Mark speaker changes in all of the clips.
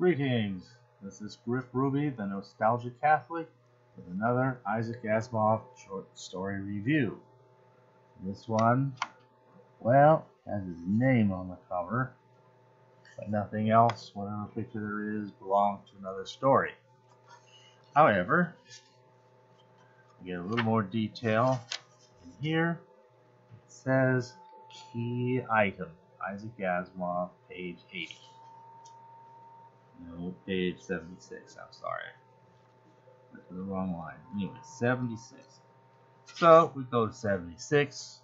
Speaker 1: Greetings, this is Griff Ruby, the Nostalgia Catholic, with another Isaac Asimov short story review. This one, well, has his name on the cover, but nothing else, whatever picture there is, belongs to another story. However, we get a little more detail in here. It says key item, Isaac Asimov, page 80. No, page 76, I'm sorry. Went to the wrong line. Anyway, 76. So, we go to 76.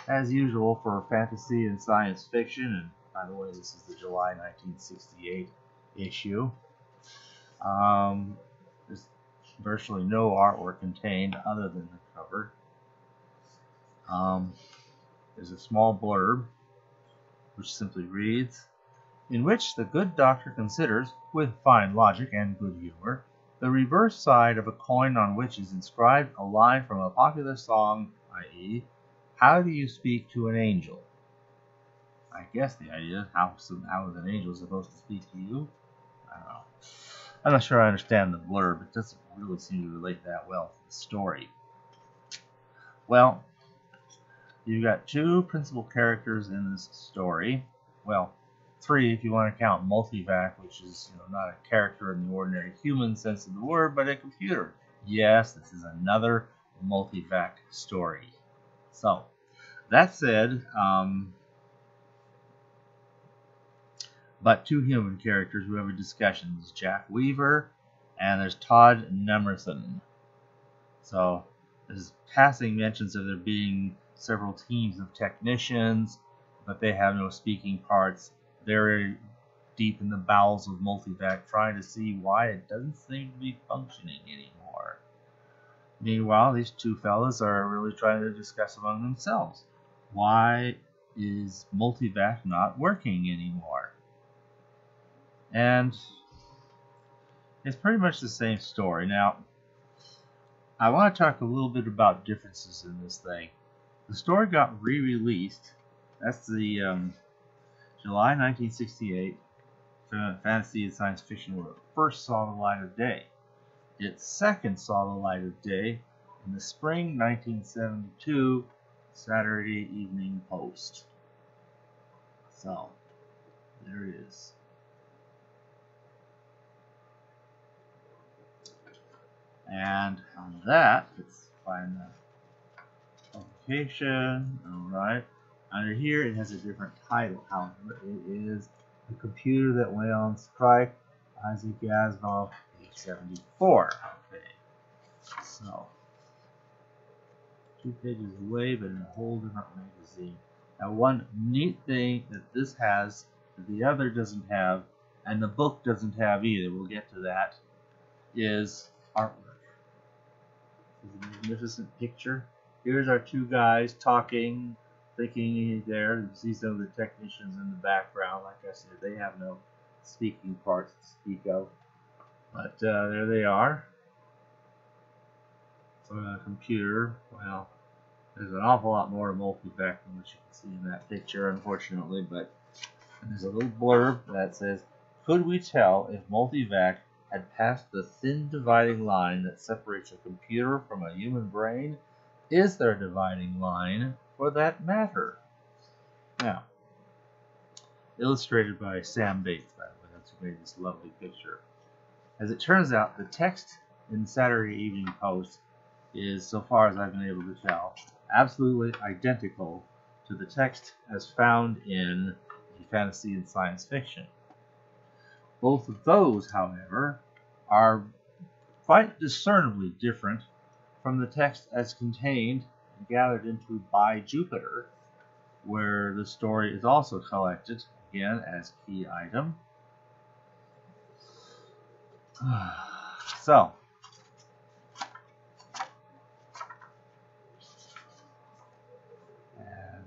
Speaker 1: As usual for fantasy and science fiction, and by the way, this is the July 1968 issue. There's virtually no artwork contained other than the cover. There's a small blurb, which simply reads, in which the good doctor considers, with fine logic and good humor, the reverse side of a coin on which is inscribed a line from a popular song, i.e., how do you speak to an angel? I guess the idea is how is an angel supposed to speak to you? I don't know. I'm not sure I understand the blurb. It doesn't really seem to relate that well to the story. Well, you've got two principal characters in this story. Well, three if you want to count Multivac, which is not a character in the ordinary human sense of the word, but a computer. Yes, this is another Multivac story. So, that said, but two human characters who have a discussion. There's Jack Weaver and there's Todd Nemerson. So, there's passing mentions of there being several teams of technicians, but they have no speaking parts. They're deep in the bowels of Multivac trying to see why it doesn't seem to be functioning anymore. Meanwhile, these two fellas are really trying to discuss among themselves, why is Multivac not working anymore? And it's pretty much the same story. Now, I want to talk a little bit about differences in this thing. The story got re-released. That's the July 1968 fantasy and science fiction where it first saw the light of day. Its second saw the light of day in the spring 1972 Saturday Evening Post. So, there it is. And on that, let's find the publication. Alright. Under here, it has a different title. However, it is The Computer That Went on Strike, Isaac Asimov, page 74. Okay. So, 2 pages away, but in a whole different magazine. Now, one neat thing that this has, that the other doesn't have, and the book doesn't have either, we'll get to that, is artwork. This is a magnificent picture. Here's our two guys talking, thinking there. You see some of the technicians in the background. Like I said, they have no speaking parts to speak of. But there they are. On a computer. Well, there's an awful lot more Multivac than what you can see in that picture, unfortunately. But there's a little blurb that says, could we tell if Multivac had passed the thin dividing line that separates a computer from a human brain? Is there a dividing line for that matter? Now, illustrated by Sam Bates, by the way. That's who made this lovely picture. As it turns out, the text in the Saturday Evening Post is, so far as I've been able to tell, absolutely identical to the text as found in fantasy and science fiction. Both of those, however, are quite discernibly different from the text as contained and gathered into By Jupiter, where the story is also collected, again, as key item. So,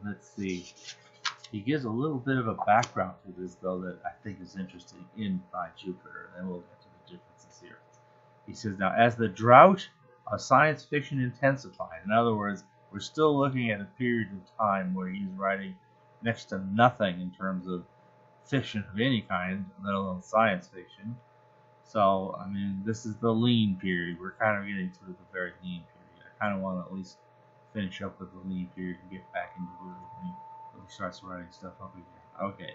Speaker 1: let's see. He gives a little bit of a background to this, though, that I think is interesting in By Jupiter, and then we'll get to the differences here. He says, now, as the drought of science fiction intensified, in other words, we're still looking at a period of time where he's writing next to nothing in terms of fiction of any kind, let alone science fiction. So, I mean, this is the lean period. We're kind of getting to the very lean period. I kind of want to at least finish up with the lean period and get back into really when he starts writing stuff up again. Okay.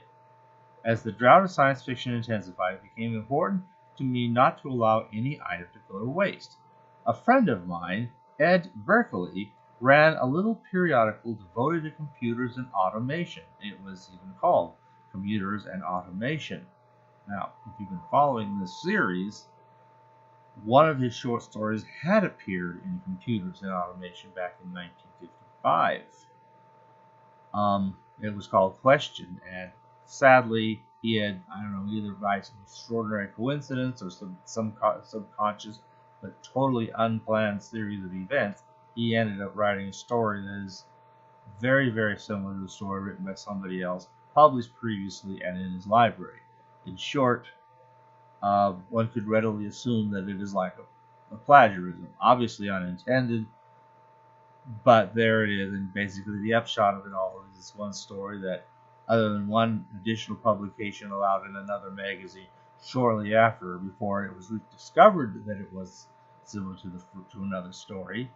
Speaker 1: As the drought of science fiction intensified, it became important to me not to allow any item to go to waste. A friend of mine, Ed Berkeley, ran a little periodical devoted to computers and automation. It was even called Computers and Automation. Now, if you've been following this series, one of his short stories had appeared in Computers and Automation back in 1955. It was called Question, and sadly, he had, I don't know, either by some extraordinary coincidence or some subconscious but totally unplanned series of events, he ended up writing a story that is very, very similar to the story written by somebody else, published previously and in his library. In short, one could readily assume that it is like a plagiarism, obviously unintended, but there it is, and basically the upshot of it all is this one story that, other than one additional publication allowed in another magazine shortly after, before it was discovered that it was similar to another story,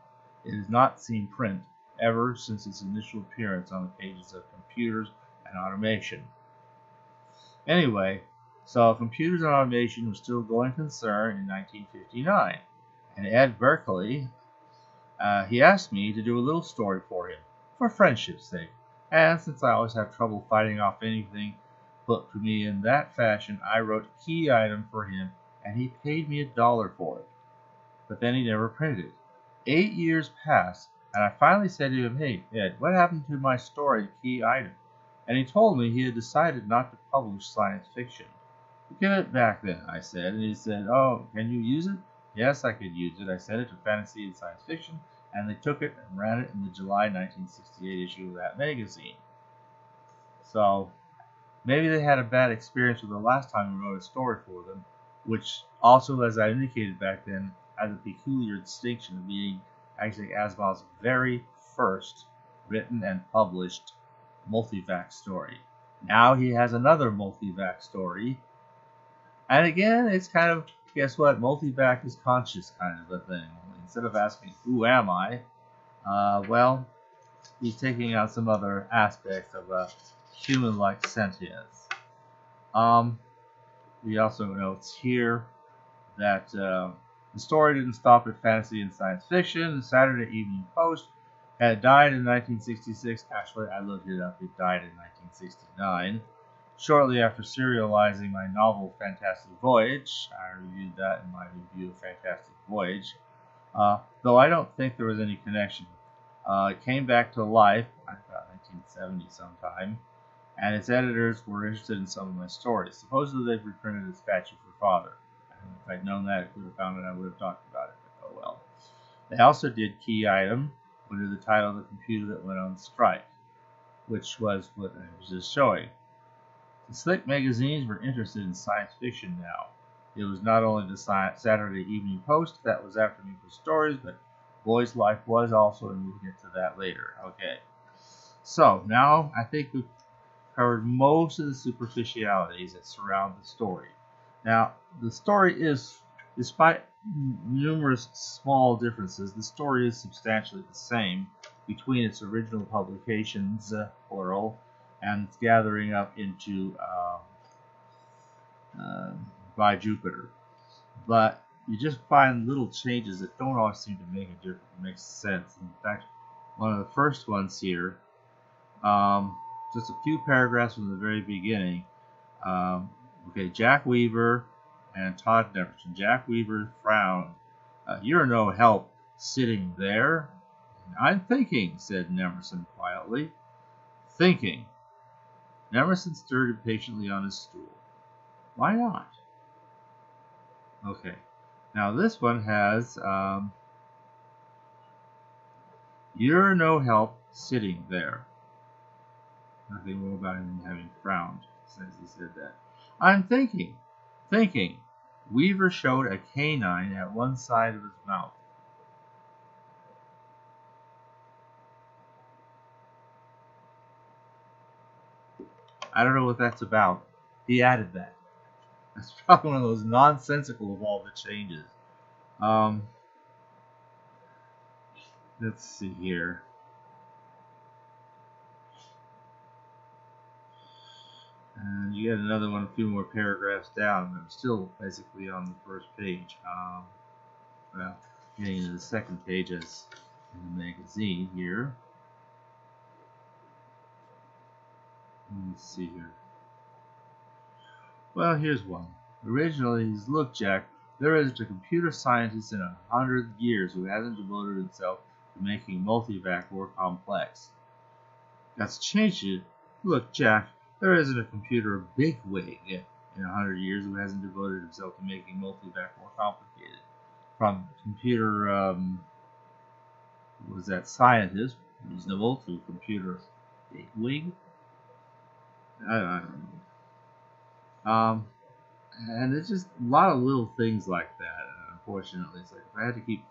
Speaker 1: it has not seen print ever since its initial appearance on the pages of Computers and Automation. Anyway, so Computers and Automation was still a going concern in 1959, and Ed Berkeley, he asked me to do a little story for him, for friendship's sake, and since I always have trouble fighting off anything put to me in that fashion, I wrote a key item for him, and he paid me $1 for it. But then he never printed it. 8 years passed, and I finally said to him, "Hey, Ed, what happened to my story, Key Item?" And he told me he had decided not to publish science fiction. "Give it back then," I said, and he said, "Oh, can you use it?" "Yes, I could use it." I sent it to Fantasy and Science Fiction, and they took it and ran it in the July 1968 issue of that magazine. So, maybe they had a bad experience with the last time we wrote a story for them, which also, as I indicated back then, had the peculiar distinction of being actually Asimov's very first written and published Multivac story. Now he has another Multivac story, and again, it's kind of, guess what, Multivac is conscious kind of a thing. Instead of asking, "Who am I?" Well, he's taking out some other aspects of a human-like sentience. He also notes here that the story didn't stop at fantasy and science fiction. The Saturday Evening Post had died in 1966. Actually, I looked it up. It died in 1969. Shortly after serializing my novel Fantastic Voyage, I reviewed that in my review of Fantastic Voyage, though I don't think there was any connection. It came back to life, I thought 1970 sometime, and its editors were interested in some of my stories. Supposedly they've reprinted a statue for Father. If I'd known that, I could have found it, I would have talked about it, but oh well. They also did Key Item under the title of The Computer That Went on Strike, which was what I was just showing. The slick magazines were interested in science fiction now. It was not only the Saturday Evening Post that was after me for stories, but Boy's Life was also, and we'll get to that later. Okay. So, now I think we've covered most of the superficialities that surround the story. Now, the story is, despite numerous small differences, the story is substantially the same between its original publications, plural, and its gathering up into By Jupiter. But you just find little changes that don't always seem to make a difference, make sense. In fact, one of the first ones here, just a few paragraphs from the very beginning. Okay, Jack Weaver and Todd Nemerson. Jack Weaver frowned. "You're no help sitting there." "I'm thinking," said Nemerson quietly. "Thinking." Nemerson stirred impatiently on his stool. "Why not?" Okay, now this one has, "You're no help sitting there." Nothing more about him having frowned since he said that. "I'm thinking." "Thinking." Weaver showed a canine at one side of his mouth. I don't know what that's about. he added that. That's probably one of those nonsensical of all the changes. Let's see here. And you get another one, a few more paragraphs down. I'm still basically on the first page. Well, getting to the second page as in the magazine here. Let me see here. Well, here's one. Originally, he's, look, Jack, there isn't a computer scientist in 100 years who hasn't devoted himself to making Multivac more complex. That's changed it. Look, Jack, there isn't a computer bigwig in 100 years who hasn't devoted himself to making Multivac more complicated. From computer, was that scientist, reasonable, to computer bigwig? I don't know. And it's just a lot of little things like that, unfortunately. It's like if I had to keep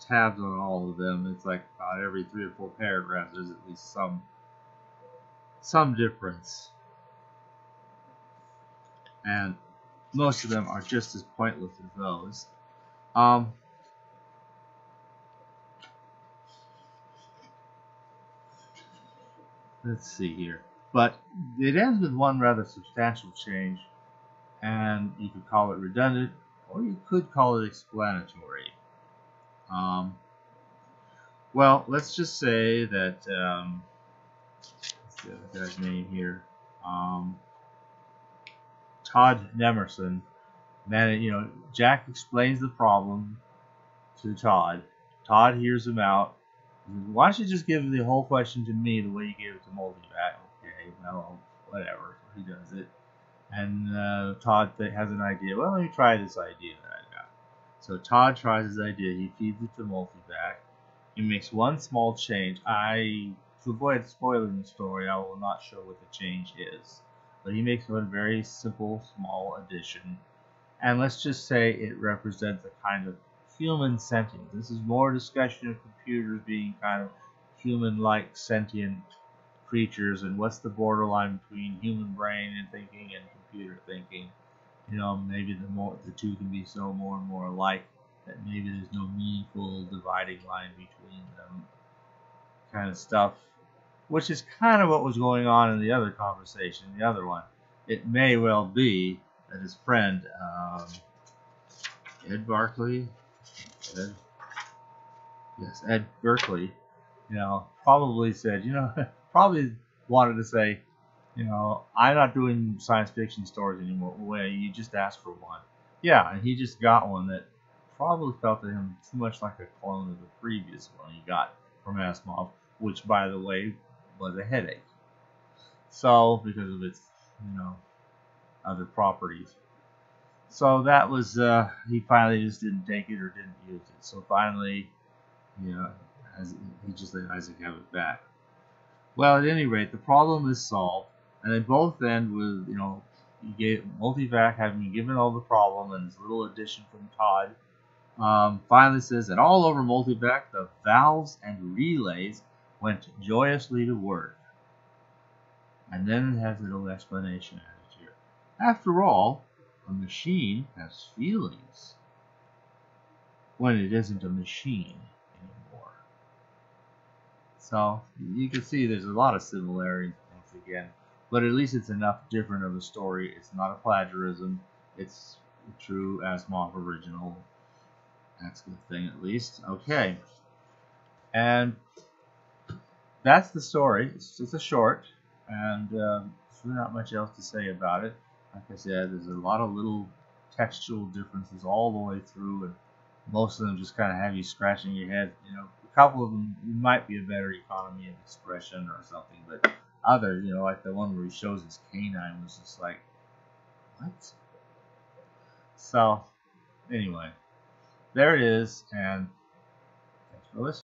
Speaker 1: tabs on all of them, it's like about every 3 or 4 paragraphs there's at least some difference. And most of them are just as pointless as those. Let's see here. But it ends with one rather substantial change, and you could call it redundant, or you could call it explanatory. Well, let's just say that, let's see the guy's name here, Todd Nemerson. Jack explains the problem to Todd. Todd hears him out. Why don't you just give the whole question to me the way you gave it to Multivac? Okay, well, whatever. He does it. And Todd has an idea. Well, let me try this idea that I got. So Todd tries his idea. He feeds it to Multivac. He makes one small change. To avoid spoiling the story, I will not show what the change is. But he makes one very simple, small addition. And let's just say it represents a kind of human sentience. This is more discussion of computers being kind of human-like sentient creatures, and what's the borderline between human brain and thinking and computer thinking. Maybe the two can be so more and more alike that maybe there's no meaningful dividing line between them, kind of stuff, which is kind of what was going on in the other conversation, the other one. It may well be that his friend Ed Berkeley, probably said, probably wanted to say, I'm not doing science fiction stories anymore. Well, you just asked for one. Yeah, and he just got one that probably felt to him too much like a clone of the previous one he got from Asimov, which, by the way, was a headache. So, because of its, other properties. So that was, he finally just didn't take it or didn't use it. So finally, he just let Isaac have it back. Well, at any rate, the problem is solved, and they both end with, you gave Multivac having given all the problem, and this little addition from Todd finally says that all over Multivac, the valves and relays went joyously to work. And then it has a little explanation added here. After all, a machine has feelings when it isn't a machine anymore. So you can see there's a lot of similarities once again, but at least it's enough different of a story. It's not a plagiarism. It's a true Asimov original. That's a good thing, at least. Okay, and that's the story. It's just a short, and there's really not much else to say about it. Like I said, there's a lot of little textual differences all the way through, and most of them just kind of have you scratching your head. A couple of them might be a better economy of expression or something, but others, like the one where he shows his canine, was just like, what? So, anyway, there it is, and thanks for listening.